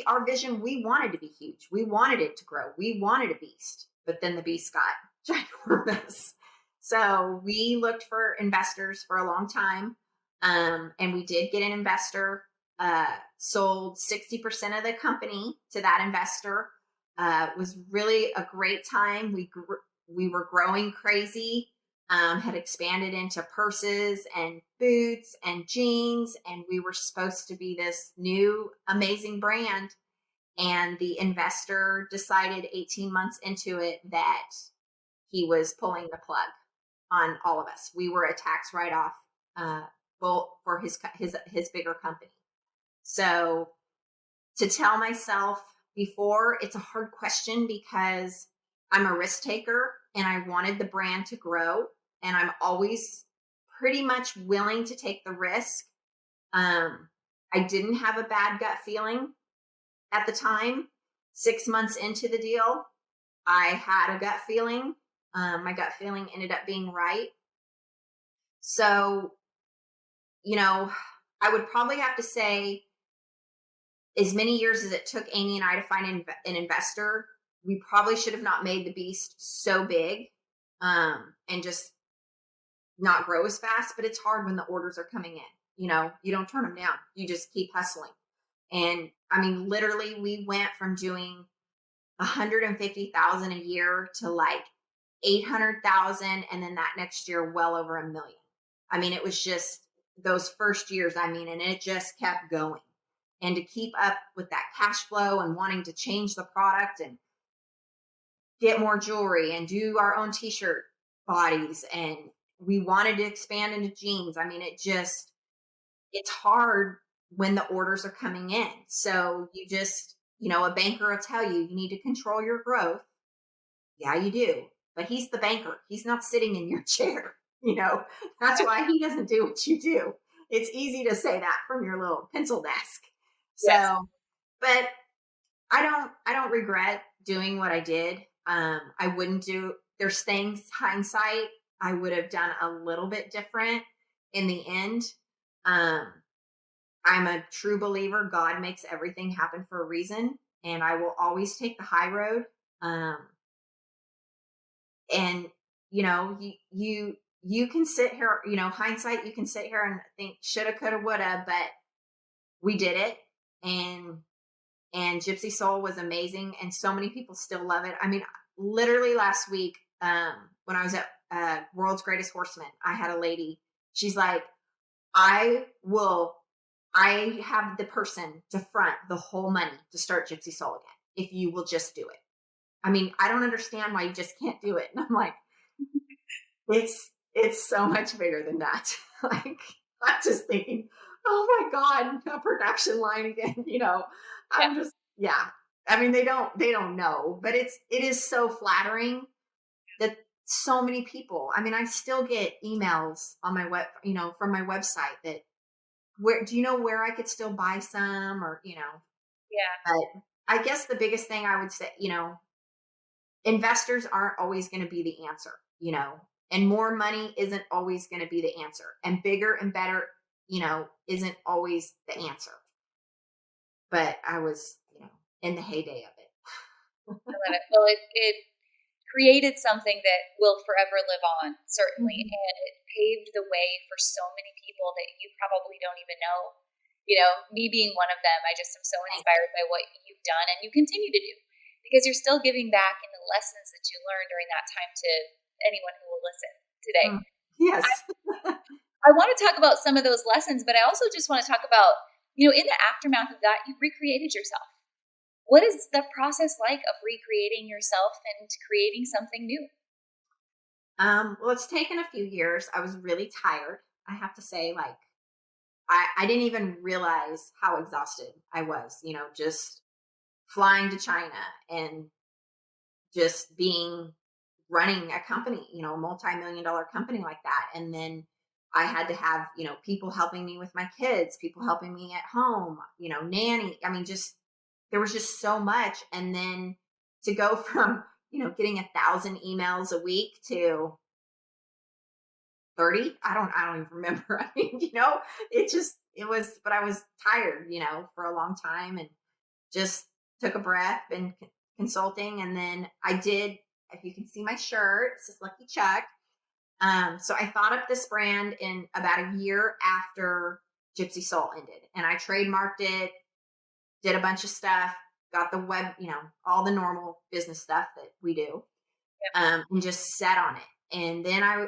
our vision, we wanted to be huge. We wanted it to grow. We wanted a beast, but then the beast got ginormous. So we looked for investors for a long time. And we did get an investor, sold 60% of the company to that investor. It was really a great time. We were growing crazy, had expanded into purses and boots and jeans. And we were supposed to be this new, amazing brand. And the investor decided 18 months into it that he was pulling the plug on all of us. We were a tax write-off for his bigger company. So to tell myself before, it's a hard question because I'm a risk taker and I wanted the brand to grow, and I'm always pretty much willing to take the risk. I didn't have a bad gut feeling at the time. 6 months into the deal, I had a gut feeling. My gut feeling ended up being right. So, I would probably have to say, as many years as it took Amy and I to find an investor, we probably should have not made the beast so big, and just not grow as fast. But it's hard when the orders are coming in. You don't turn them down. You just keep hustling. And I mean, literally, we went from doing 150,000 a year to like 800,000, and then that next year well over $1 million. I mean, it was just those first years, and it just kept going. And to keep up with that cash flow and wanting to change the product and get more jewelry and do our own t-shirt bodies, and we wanted to expand into jeans. I mean, it's hard when the orders are coming in. So you just, a banker will tell you need to control your growth. Yeah, you do. But he's the banker. He's not sitting in your chair. That's why he doesn't do what you do. It's easy to say that from your little pencil desk. So, yes. But I don't regret doing what I did. I wouldn't do, there's things, hindsight, I would have done a little bit different in the end. I'm a true believer. God makes everything happen for a reason, and I will always take the high road. And you you can sit here, hindsight, you can sit here and think shoulda, coulda, woulda, but we did it. And Gypsy Soule was amazing. And so many people still love it. I mean, literally last week, when I was at World's Greatest Horseman, I had a lady, she's like, I have the person to front the whole money to start Gypsy Soule again, if you will just do it. I mean, I don't understand why you just can't do it. And I'm like, it's so much bigger than that. Like, I'm just thinking, oh my God, a production line again, I'm just, yeah. I mean, they don't know, but it is so flattering that so many people, I mean, I still get emails on my web, from my website that, do you know where I could still buy some, or, Yeah. but I guess the biggest thing I would say, investors aren't always going to be the answer, and more money isn't always going to be the answer, and bigger and better, isn't always the answer. But I was, in the heyday of it. I love it. Well, it created something that will forever live on, certainly, and it paved the way for so many people that you probably don't even know. Me being one of them, I just am so inspired by what you've done and you continue to do, because you're still giving back in the lessons that you learned during that time to anyone who will listen today. Yes. I want to talk about some of those lessons, but I also just want to talk about, in the aftermath of that, you've recreated yourself. What is the process like of recreating yourself and creating something new? Well, it's taken a few years. I was really tired. I have to say, like, I didn't even realize how exhausted I was, just flying to China and just running a company, a multi-million-dollar company like that. And then I had to have, people helping me with my kids, people helping me at home, nanny. I mean, there was just so much. And then to go from, getting 1,000 emails a week to 30, I don't even remember. I mean, but I was tired, for a long time, and just took a breath and consulting. And then I did, if you can see my shirt, it says Lucky Chuck. So I thought up this brand in about a year after Gypsy Soule ended, and I trademarked it, did a bunch of stuff, got the web, all the normal business stuff that we do, and just sat on it. And then I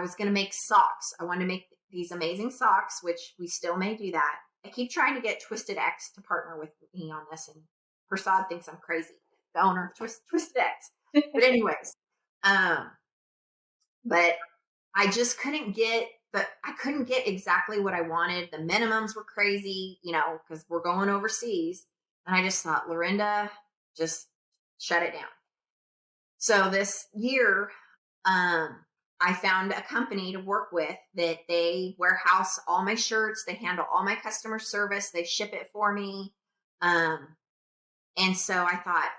was going to make socks. I wanted to make these amazing socks, which we still may do that. I keep trying to get Twisted X to partner with me on this, and Prasad thinks I'm crazy, the owner of Twisted X. But anyways, but I just couldn't get exactly what I wanted. The minimums were crazy, because we're going overseas. And I just thought, Lorinda, just shut it down. So this year, I found a company to work with that they warehouse all my shirts. They handle all my customer service. They ship it for me. And so I thought,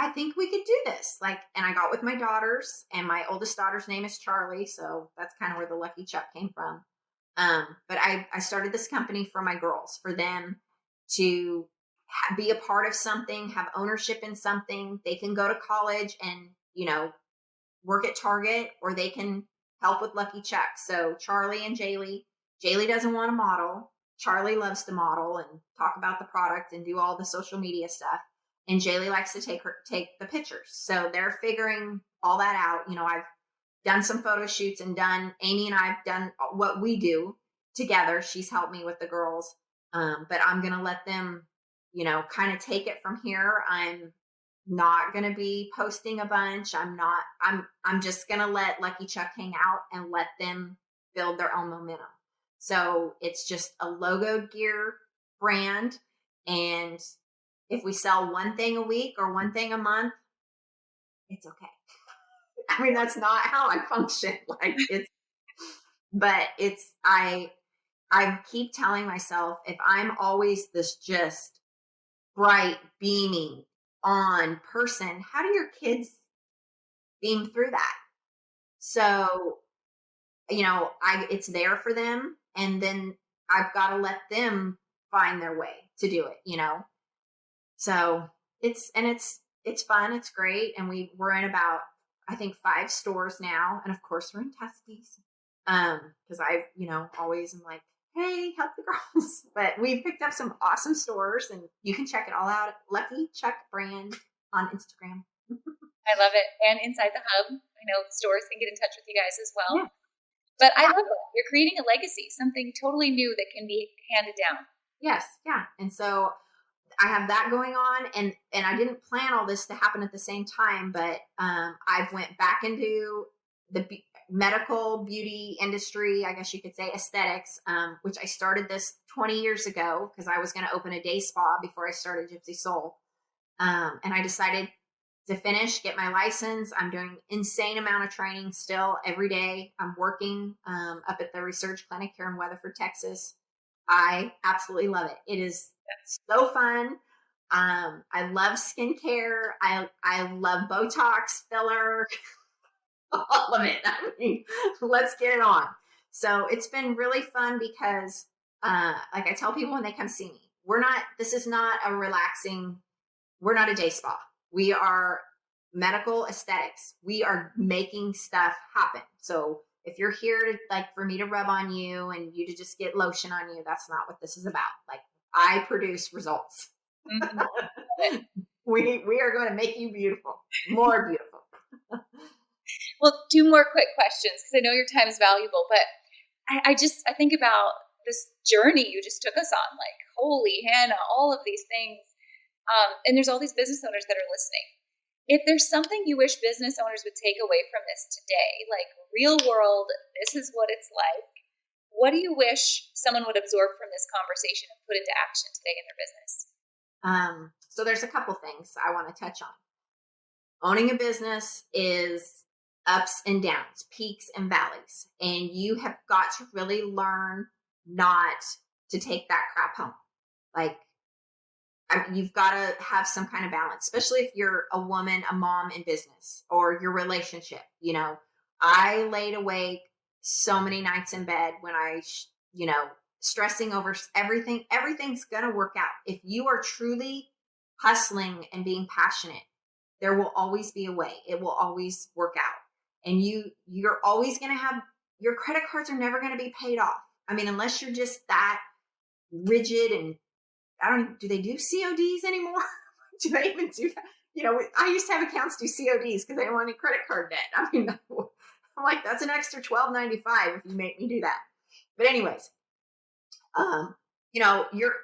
I think we could do this. And I got with my daughters, and my oldest daughter's name is Charlie. So that's kind of where the Lucky Chuck came from. But I started this company for my girls, for them to be a part of something, have ownership in something. They can go to college and, work at Target, or they can help with Lucky Chuck. So Charlie and Jaylee doesn't want to model. Charlie loves to model and talk about the product and do all the social media stuff. And Jaylee likes to take the pictures. So they're figuring all that out. I've done some photo shoots and Amy and I've done what we do together. She's helped me with the girls. But I'm going to let them, kind of take it from here. I'm not going to be posting a bunch. I'm just going to let Lucky Chuck hang out and let them build their own momentum. So it's just a logoed gear brand. And if we sell one thing a week or one thing a month, it's okay. I mean, that's not how I function. I keep telling myself, if I'm always this just bright, beaming on person, how do your kids beam through that? So, it's there for them, and then I've got to let them find their way to do it, So it's fun. It's great. And we're in about, I think 5 stores now. And of course we're in Tuskies. Cause I, always am like, hey, help the girls. But we've picked up some awesome stores and you can check it all out at Lucky Chuck brand on Instagram. I love it. And inside the hub, I know stores can get in touch with you guys as well. Yeah. But I love it. You're creating a legacy, something totally new that can be handed down. Yes. Yeah. And so I have that going on, and I didn't plan all this to happen at the same time, but I went back into the medical beauty industry, I guess you could say aesthetics, which I started this 20 years ago because I was going to open a day spa before I started Gypsy Soule. And I decided to finish, get my license. I'm doing insane amount of training still every day. I'm working up at the research clinic here in Weatherford, Texas. I absolutely love it. It is so fun. I love skincare. I love Botox, filler, all of it. I mean, let's get it on. So it's been really fun because, like I tell people when they come see me, this is not a relaxing, we're not a day spa. We are medical aesthetics. We are making stuff happen. So if you're here to for me to rub on you and you to just get lotion on you, that's not what this is about. Like, I produce results. Mm-hmm. we are going to make you beautiful, more beautiful. Well, 2 more quick questions because I know your time is valuable, but I think about this journey you just took us on, like, holy Hannah, all of these things. And there's all these business owners that are listening. If there's something you wish business owners would take away from this today, like real world, this is what it's like, what do you wish someone would absorb from this conversation and put into action today in their business? So there's a couple things I want to touch on. Owning a business is ups and downs, peaks and valleys. And you have got to really learn not to take that crap home. Like, you've got to have some kind of balance, especially if you're a woman, a mom in business, or your relationship. I laid awake so many nights in bed when I, stressing over everything. Everything's going to work out. If you are truly hustling and being passionate, there will always be a way. It will always work out. And you're always going to have, your credit cards are never going to be paid off. I mean, unless you're just that rigid and do they do CODs anymore? Do they even do that? I used to have accounts do CODs because they don't want any credit card debt. I mean, I'm like, that's an extra $12.95 if you make me do that. But anyways,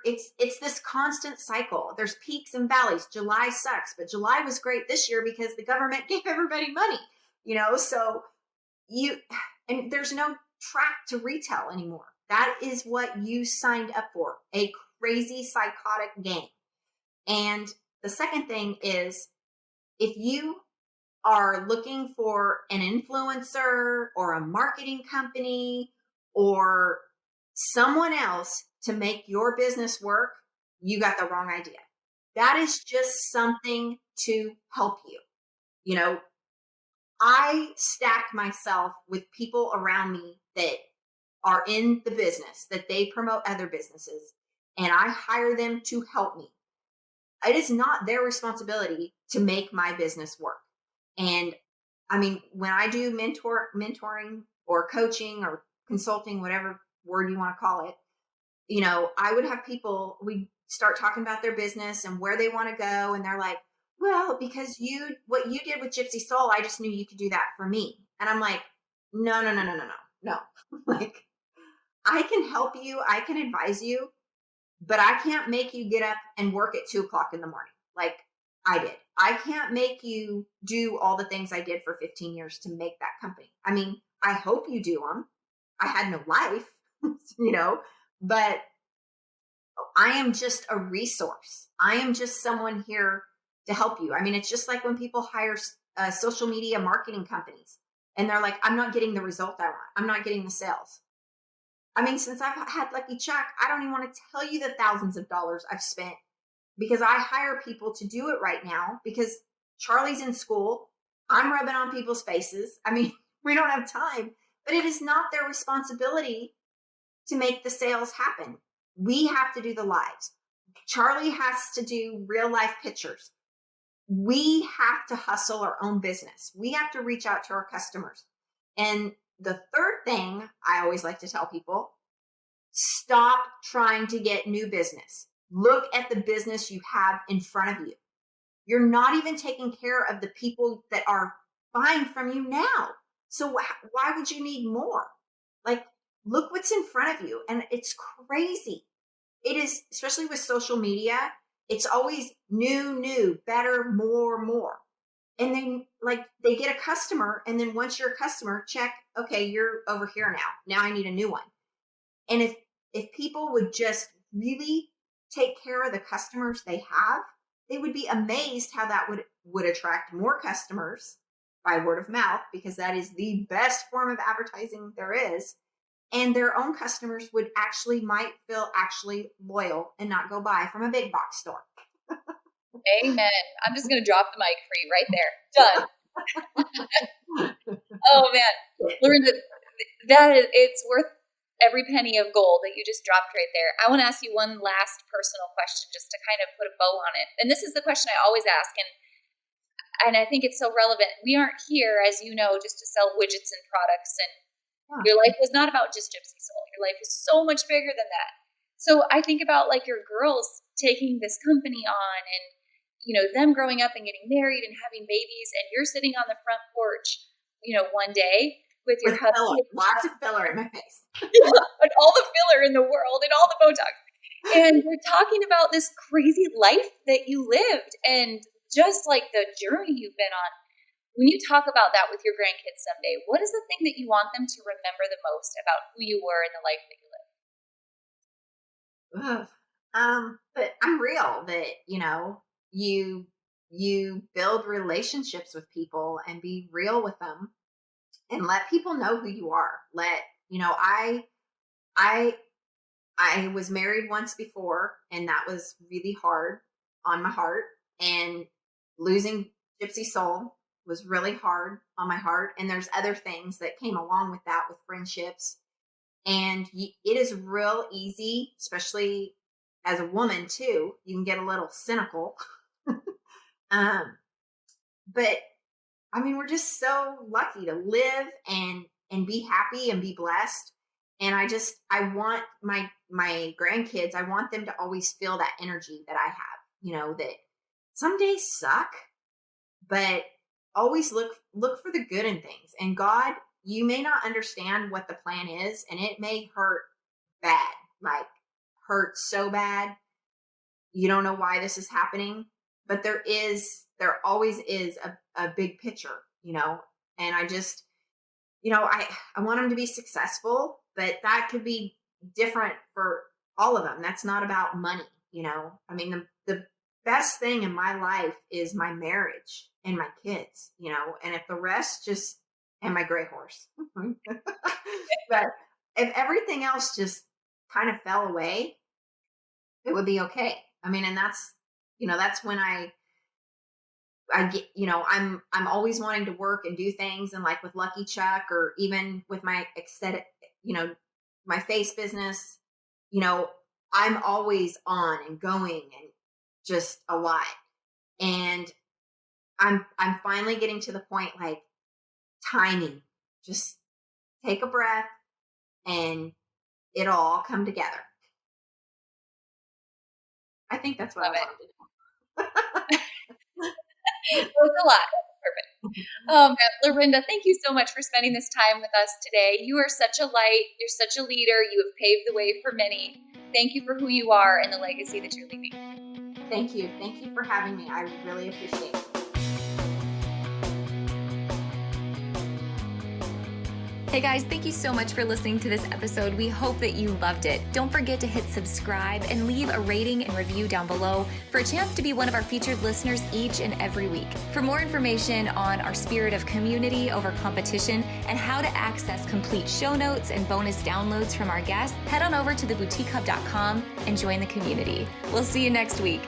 it's this constant cycle. There's peaks and valleys. July sucks, but July was great this year because the government gave everybody money, so and there's no track to retail anymore. That is what you signed up for, a crazy psychotic game. And the second thing is, if you are looking for an influencer or a marketing company or someone else to make your business work, you got the wrong idea. That is just something to help you. I stack myself with people around me that are in the business, that they promote other businesses, and I hire them to help me. It is not their responsibility to make my business work. And I mean, when I do mentoring or coaching or consulting, whatever word you want to call it, I would have people, we start talking about their business and where they want to go. And they're like, well, because what you did with Gypsy Soule, I just knew you could do that for me. And I'm like, no. Like, I can help you. I can advise you, but I can't make you get up and work at 2:00 in the morning like I did. I can't make you do all the things I did for 15 years to make that company. I mean, I hope you do them. I had no life, but I am just a resource. I am just someone here to help you. I mean, it's just like when people hire social media marketing companies and they're like, I'm not getting the result I want. I'm not getting the sales. I mean, since I've had Lucky Chuck, I don't even want to tell you the thousands of dollars I've spent because I hire people to do it right now because Charlie's in school. I'm rubbing on people's faces. I mean, we don't have time, but it is not their responsibility to make the sales happen. We have to do the lives. Charlie has to do real life pictures. we have to hustle our own business. We have to reach out to our customers. And the third thing I always like to tell people, stop trying to get new business. Look at the business you have in front of you. You're not even taking care of the people that are buying from you now. So why would you need more? Like, look what's in front of you. And it's crazy. It is, especially with social media, it's always new, better, more. And then like they get a customer, and then once you're a customer, check, okay, you're over here now. Now I need a new one. And if people would just really take care of the customers they have, they would be amazed how that would attract more customers by word of mouth, because that is the best form of advertising there is. And their own customers might feel actually loyal and not go buy from a big box store. Amen. I'm just going to drop the mic for you right there. Done. Oh man, Lorinda, it's worth every penny of gold that you just dropped right there. I want to ask you one last personal question just to kind of put a bow on it. And this is the question I always ask, and I think it's so relevant. We aren't here, as you know, just to sell widgets and products, and your life was not about just Gypsy Soule. Your life is so much bigger than that. So I think about like your girls taking this company on, and them growing up and getting married and having babies, and you're sitting on the front porch, one day with your husband. Lots of filler in my face. And all the filler in the world and all the Botox. And we're talking about this crazy life that you lived and just like the journey you've been on. When you talk about that with your grandkids someday, what is the thing that you want them to remember the most about who you were and the life that you lived? But I'm real that, you build relationships with people and be real with them and let people know who you are. I was married once before, and that was really hard on my heart, and losing Gypsy Soule was really hard on my heart. And there's other things that came along with that, with friendships. And it is real easy, especially as a woman too, you can get a little cynical. But I mean, we're just so lucky to live and be happy and be blessed. And I want my grandkids, I want them to always feel that energy that I have, that some days suck, but always look for the good in things. And God, you may not understand what the plan is, and it may hurt bad, like hurt so bad. You don't know why this is happening, but there always is a big picture, and I just, I want them to be successful, but that could be different for all of them. That's not about money. I mean, the best thing in my life is my marriage and my kids, and if the rest and my gray horse, but if everything else just kind of fell away, it would be okay. I mean, and that's when I get, I'm always wanting to work and do things, and like with Lucky Chuck, or even with my aesthetic, my face business, I'm always on and going and just a lot. And I'm finally getting to the point, like, timing, just take a breath and it'll all come together. I think that's what I wanted to do. It was a lot. Perfect. Lorinda, thank you so much for spending this time with us today. You are such a light. You're such a leader. You have paved the way for many. Thank you for who you are and the legacy that you're leaving. Thank you. Thank you for having me. I really appreciate it. Hey guys, thank you so much for listening to this episode. We hope that you loved it. Don't forget to hit subscribe and leave a rating and review down below for a chance to be one of our featured listeners each and every week. For more information on our spirit of community over competition and how to access complete show notes and bonus downloads from our guests, head on over to theboutiquehub.com and join the community. We'll see you next week.